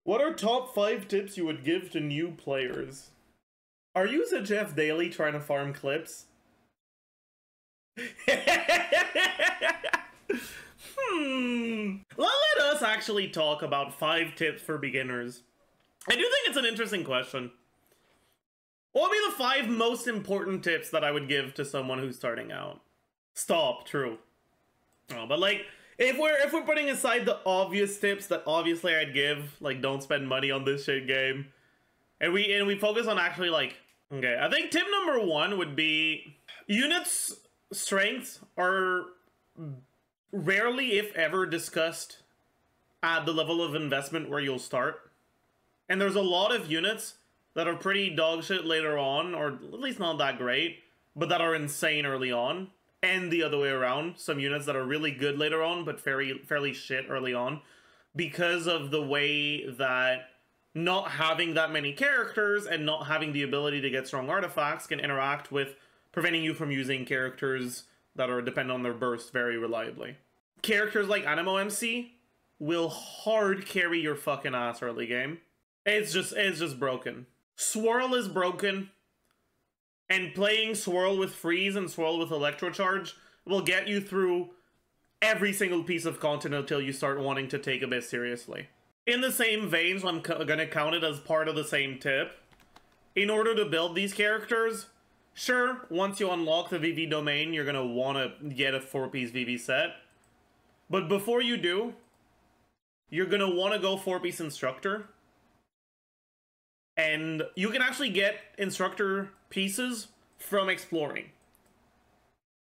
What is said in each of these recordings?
What are top 5 tips you would give to new players? Are you Zajef daily trying to farm clips? Let us actually talk about 5 tips for beginners. I do think it's an interesting question. What would be the 5 most important tips that I would give to someone who's starting out? Stop, true. Oh, but like, if we're putting aside the obvious tips that obviously I'd give, like don't spend money on this shit game, and we focus on actually like, okay, I think tip number 1 would be units strengths are rarely, if ever, discussed at the level of investment where you'll start. And there's a lot of units that are pretty dog shit later on, or at least not that great, but that are insane early on. And the other way around, some units that are really good later on, but fairly shit early on, because of the way that not having that many characters and not having the ability to get strong artifacts can interact with preventing you from using characters that are dependent on their burst very reliably. Characters like Anemo MC will hard carry your fucking ass early game. It's just broken. Swirl is broken. And playing Swirl with Freeze and Swirl with Electrocharge will get you through every single piece of content until you start wanting to take a bit seriously. In the same vein, so I'm gonna count it as part of the same tip. In order to build these characters, sure, once you unlock the VV domain, you're gonna want to get a 4-piece VV set. But before you do, you're gonna want to go 4-piece Instructor. And you can actually get Instructor pieces from exploring.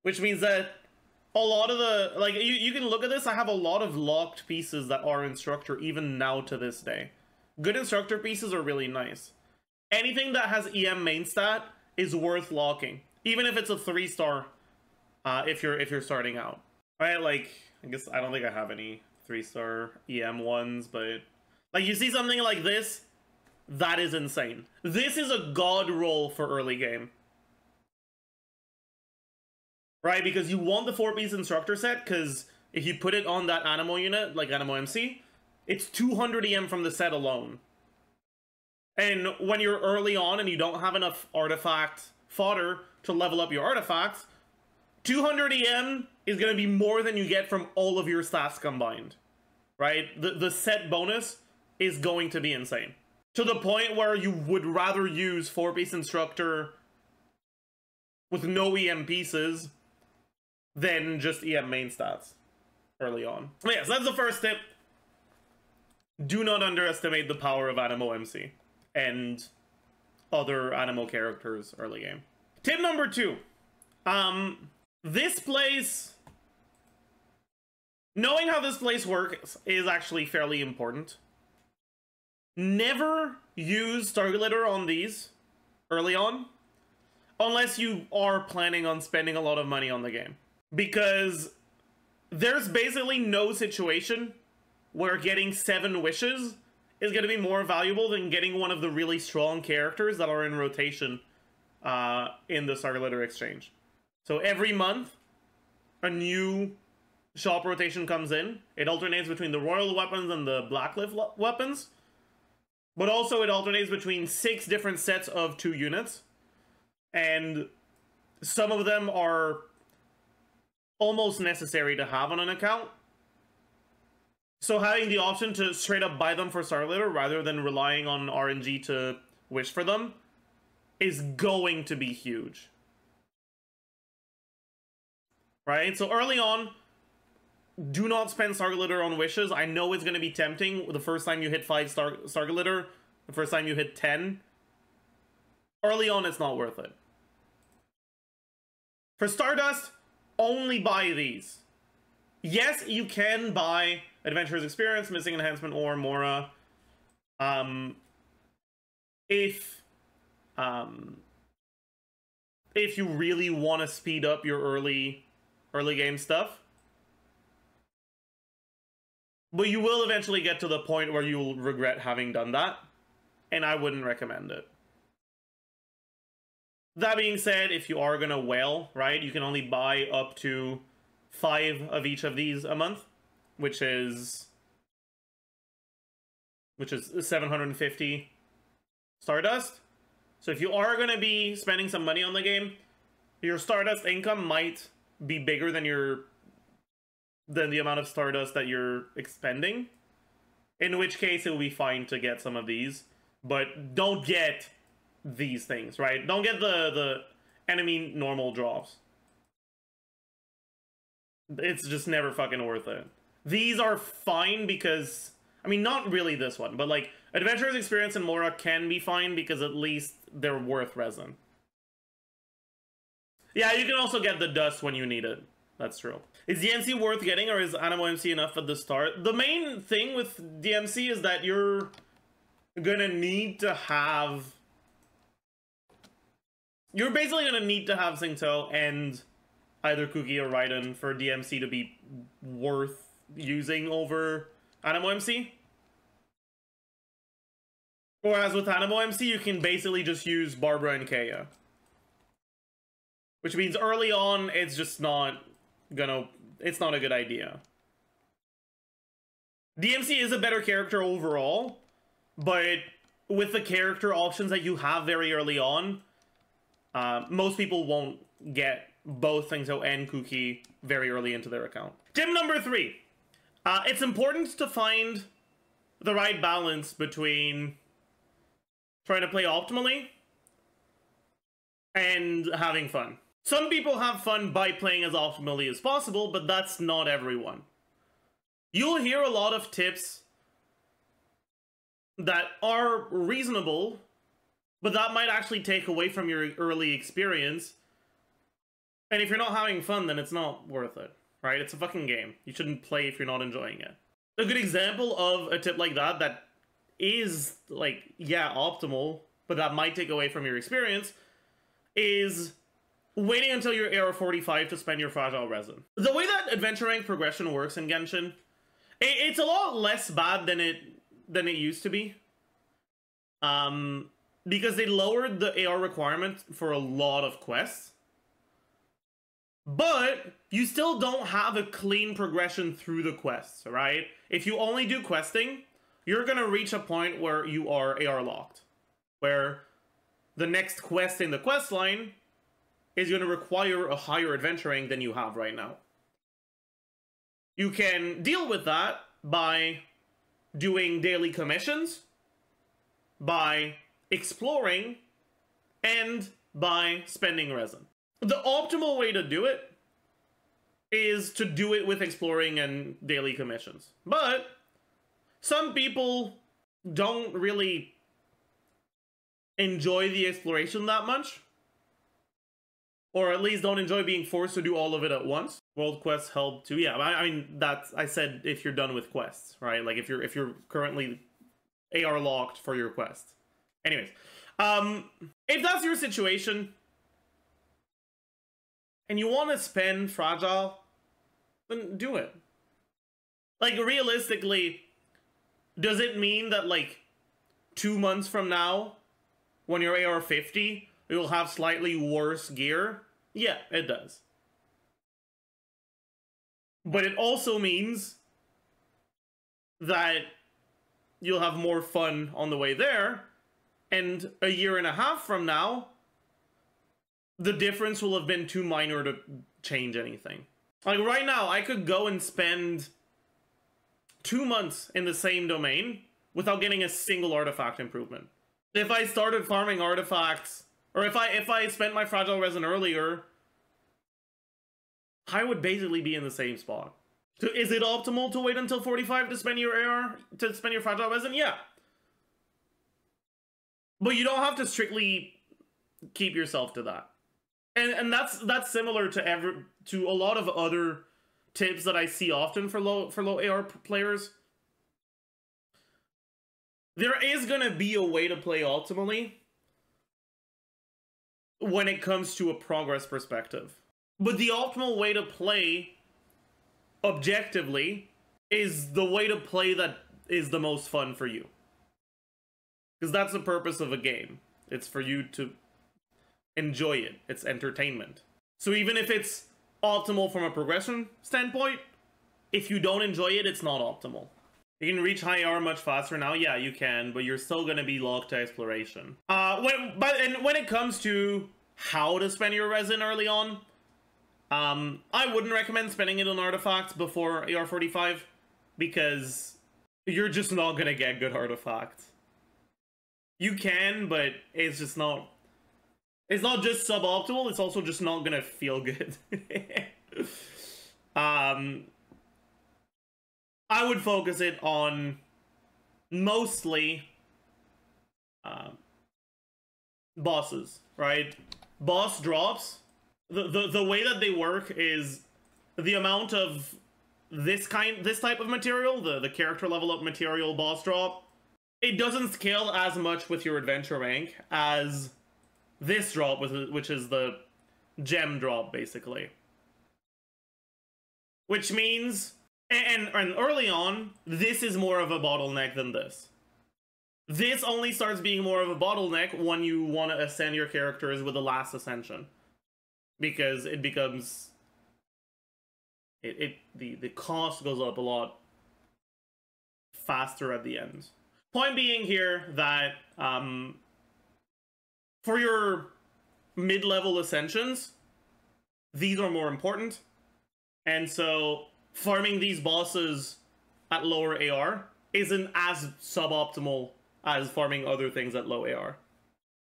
Which means that a lot of the, like, you can look at this, I have a lot of locked pieces that are Instructor even now to this day. Good Instructor pieces are really nice. Anything that has EM main stat is worth locking. Even if it's a 3-star, if you're starting out. Right, like, I guess I don't think I have any 3-star EM ones, but like you see something like this, that is insane. This is a god roll for early game. Right, because you want the 4-piece Instructor set, because if you put it on that Anemo unit, like Anemo MC, it's 200 EM from the set alone. And when you're early on and you don't have enough artifact fodder to level up your artifacts, 200 EM is going to be more than you get from all of your stats combined. Right? The set bonus is going to be insane. To the point where you would rather use 4-piece Instructor with no EM pieces than just EM main stats early on. But yes, that's the first tip. Do not underestimate the power of Anemo MC and other Anemo characters early game. Tip number 2. This place... Knowing how this place works is actually fairly important. Never use Starglitter on these early on, unless you are planning on spending a lot of money on the game. Because there's basically no situation where getting 7 wishes is going to be more valuable than getting one of the really strong characters that are in rotation in the Starglitter exchange. So every month, a new shop rotation comes in. It alternates between the Royal weapons and the Blackcliff weapons. But also it alternates between 6 different sets of 2 units. And some of them are almost necessary to have on an account. So having the option to straight up buy them for Starglitter rather than relying on RNG to wish for them is going to be huge. Right? So early on, do not spend Starglitter on wishes. I know it's going to be tempting the first time you hit 5 Starglitter, the first time you hit 10. Early on, it's not worth it. For Stardust, only buy these. Yes, you can buy Adventurer's Experience, Missing Enhancement, or Mora. If you really want to speed up your early game stuff. But you will eventually get to the point where you'll regret having done that, and I wouldn't recommend it. That being said, if you are gonna whale, right, you can only buy up to 5 of each of these a month, which is which is 750 Stardust. So if you are going to be spending some money on the game, your Stardust income might be bigger than the amount of Stardust that you're expending. In which case, it will be fine to get some of these. But don't get these things, right? Don't get the enemy normal drops. It's just never fucking worth it. These are fine because... I mean, not really this one, but like, Adventurer's Experience and Mora can be fine because at least they're worth resin. Yeah, you can also get the dust when you need it. That's true. Is the MC worth getting, or is Anemo MC enough at the start? The main thing with the MC is that you're gonna need to have... You're basically gonna need to have Xingqiu and either Kuki or Raiden for DMC to be worth using over Anemo MC. Whereas with Anemo MC, you can basically just use Barbara and Kaya. Which means early on, it's just not gonna... It's not a good idea. DMC is a better character overall, but with the character options that you have very early on, most people won't get both Xingqiu and Kuki very early into their account. Tip number 3. It's important to find the right balance between trying to play optimally and having fun. Some people have fun by playing as optimally as possible, but that's not everyone. You'll hear a lot of tips that are reasonable, but that might actually take away from your early experience. And if you're not having fun, then it's not worth it, right? It's a fucking game. You shouldn't play if you're not enjoying it. A good example of a tip like that is, like, yeah, optimal, but that might take away from your experience, is waiting until you're AR 45 to spend your fragile resin. The way that adventure rank progression works in Genshin, it's a lot less bad than it used to be. Because they lowered the AR requirement for a lot of quests. But you still don't have a clean progression through the quests, right? If you only do questing, you're gonna reach a point where you are AR locked. Where the next quest in the quest line is going to require a higher adventure rank than you have right now. You can deal with that by doing daily commissions, by exploring, and by spending resin. The optimal way to do it is to do it with exploring and daily commissions. But some people don't really enjoy the exploration that much. Or at least don't enjoy being forced to do all of it at once. World quests help too. Yeah, I mean, I said if you're done with quests, right? Like if you're currently AR locked for your quest. Anyways, if that's your situation and you want to spend fragile, then do it. Like, realistically, does it mean that like 2 months from now, when you're AR 50, it will have slightly worse gear? Yeah, it does. But it also means that you'll have more fun on the way there, and a year and a half from now, the difference will have been too minor to change anything. Like right now, I could go and spend 2 months in the same domain without getting a single artifact improvement. If I started farming artifacts, or if I spent my fragile resin earlier, I would basically be in the same spot. So is it optimal to wait until 45 to spend your AR, to spend your fragile resin? Yeah. But you don't have to strictly keep yourself to that. And that's similar to a lot of other tips that I see often for low AR players. There is gonna be a way to play optimally when it comes to a progress perspective. But the optimal way to play objectively is the way to play that is the most fun for you. Because that's the purpose of a game. It's for you to enjoy it. It's entertainment. So even if it's optimal from a progression standpoint, if you don't enjoy it, it's not optimal. You can reach high AR much faster now. Yeah, you can, but you're still gonna be locked to exploration. When it comes to how to spend your resin early on, I wouldn't recommend spending it on artifacts before AR45 because you're just not gonna get good artifacts. You can, but it's just not. It's not just suboptimal. It's also just not gonna feel good. I would focus it on mostly bosses, right? Boss drops. The way that they work is the amount of this type of material, the character level up material boss drop, it doesn't scale as much with your adventure rank as this drop, which is the gem drop, basically. Which means, and early on, this is more of a bottleneck than this. This only starts being more of a bottleneck when you want to ascend your characters with the last ascension. Because it becomes... the cost goes up a lot faster at the end. Point being here that for your mid-level ascensions, these are more important. And so farming these bosses at lower AR isn't as suboptimal as farming other things at low AR.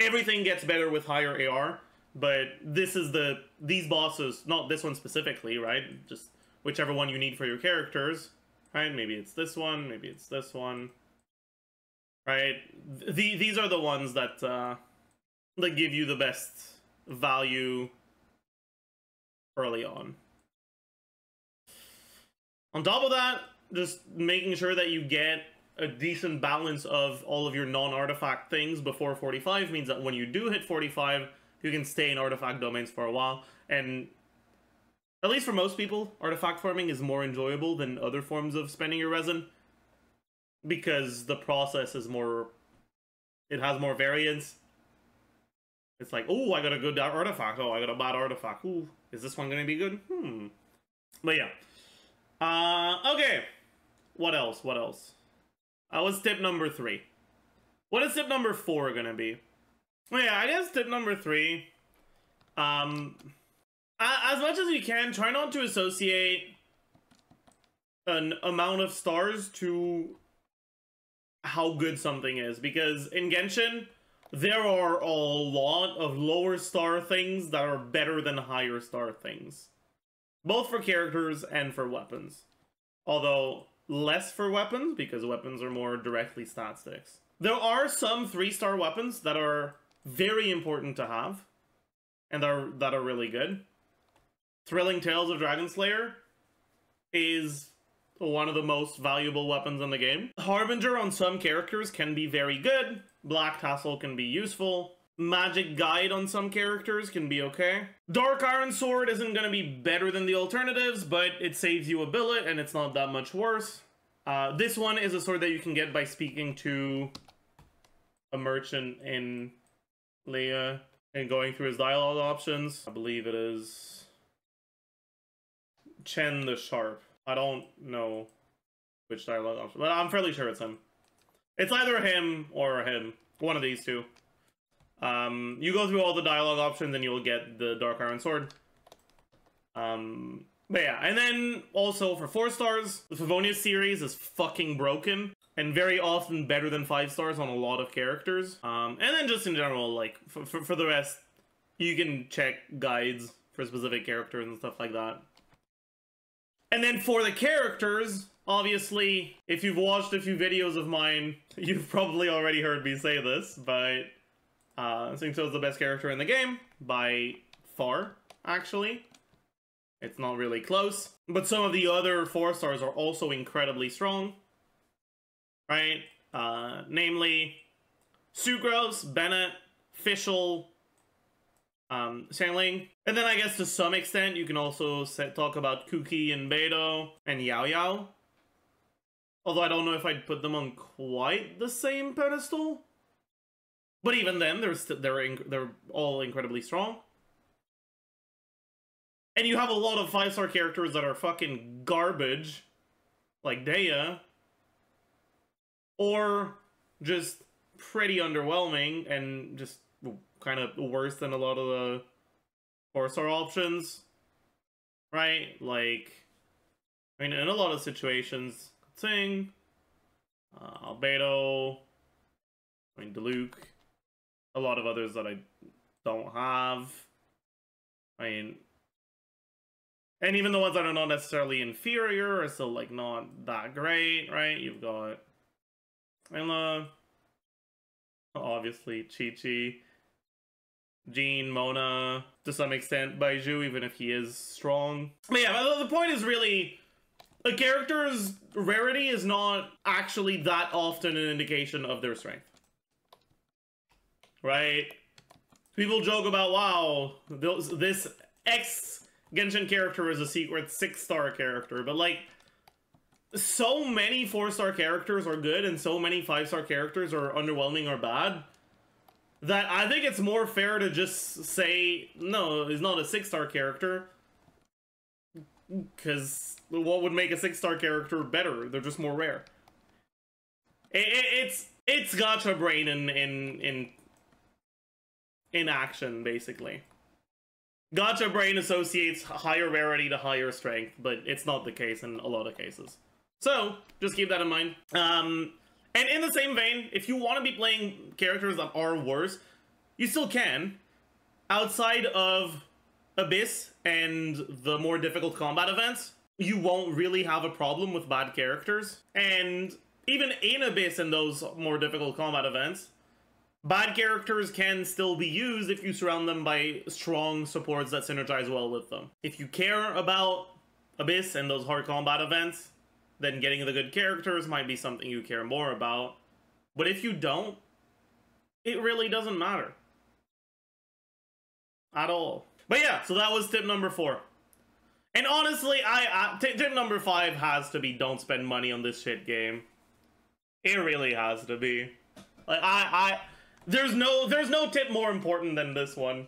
Everything gets better with higher AR, but these bosses, not this one specifically, right? Just whichever one you need for your characters, right? Maybe it's this one, maybe it's this one, right? These are the ones that give you the best value early on. On top of that, just making sure that you get a decent balance of all of your non-artifact things before 45 means that when you do hit 45, you can stay in artifact domains for a while. And at least for most people, artifact farming is more enjoyable than other forms of spending your resin because the process is more... it has more variance. It's like, oh, I got a good artifact. Oh, I got a bad artifact. Ooh, is this one going to be good? But yeah. Okay. What else? What else? What's tip number 3? What is tip number 4 gonna be? Well, yeah, I guess tip number 3. As much as you can, try not to associate an amount of stars to how good something is. Because in Genshin, there are a lot of lower star things that are better than higher star things. Both for characters and for weapons. Although, less for weapons, because weapons are more directly stat sticks. There are some 3-star weapons that are very important to have, and that are really good. Thrilling Tales of Dragonslayer is one of the most valuable weapons in the game. Harbinger on some characters can be very good. Black Tassel can be useful. Magic Guide on some characters can be okay. Dark Iron Sword isn't going to be better than the alternatives, but it saves you a billet and it's not that much worse. This one is a sword that you can get by speaking to a merchant in Leia and going through his dialogue options. I believe it is Chen the Sharp. I don't know which dialogue option, but I'm fairly sure it's him. It's either him or him. One of these two. You go through all the dialogue options and you'll get the Dark Iron Sword. But yeah, and then also for 4 stars, the Favonius series is fucking broken and very often better than 5 stars on a lot of characters. And then just in general, like, for the rest, you can check guides for specific characters and stuff like that. And then for the characters, obviously, if you've watched a few videos of mine, you've probably already heard me say this, but Xingqiu's the best character in the game, by far, actually. It's not really close. But some of the other 4 stars are also incredibly strong, right? Namely, Sucrose, Bennett, Fischl, Xiangling. And then I guess to some extent, you can also talk about Kuki and Beidou and Yao Yao. Although I don't know if I'd put them on quite the same pedestal. But even then, they're all incredibly strong. And you have a lot of 5-star characters that are fucking garbage, like Daya, or just pretty underwhelming and just kind of worse than a lot of the 4-star options, right? Like, I mean, in a lot of situations, Sing, Albedo, I mean, Diluc, a lot of others that I don't have. I mean, and even the ones that are not necessarily inferior are still, like, not that great, right? You've got Ayla, obviously, Chi-Chi, Jean, Mona, to some extent, Baiju, even if he is strong. But yeah, the point is really, a character's rarity is not actually that often an indication of their strength. Right? People joke about, wow, this X Genshin character is a secret 6-star character, but like, so many 4-star characters are good and so many 5-star characters are underwhelming or bad that I think it's more fair to just say, no, he's not a 6-star character, because what would make a 6-star character better? They're just more rare. It's gacha brain in action, basically. Gacha brain associates higher rarity to higher strength, but it's not the case in a lot of cases. So, just keep that in mind. And in the same vein, if you want to be playing characters that are worse, you still can. Outside of Abyss and the more difficult combat events, you won't really have a problem with bad characters. And even in Abyss and those more difficult combat events, bad characters can still be used if you surround them by strong supports that synergize well with them. If you care about Abyss and those hard combat events, then getting the good characters might be something you care more about. But if you don't, it really doesn't matter. At all. But yeah, so that was tip number 4. And honestly, tip number 5 has to be don't spend money on this shit game. It really has to be. Like, there's no tip more important than this one.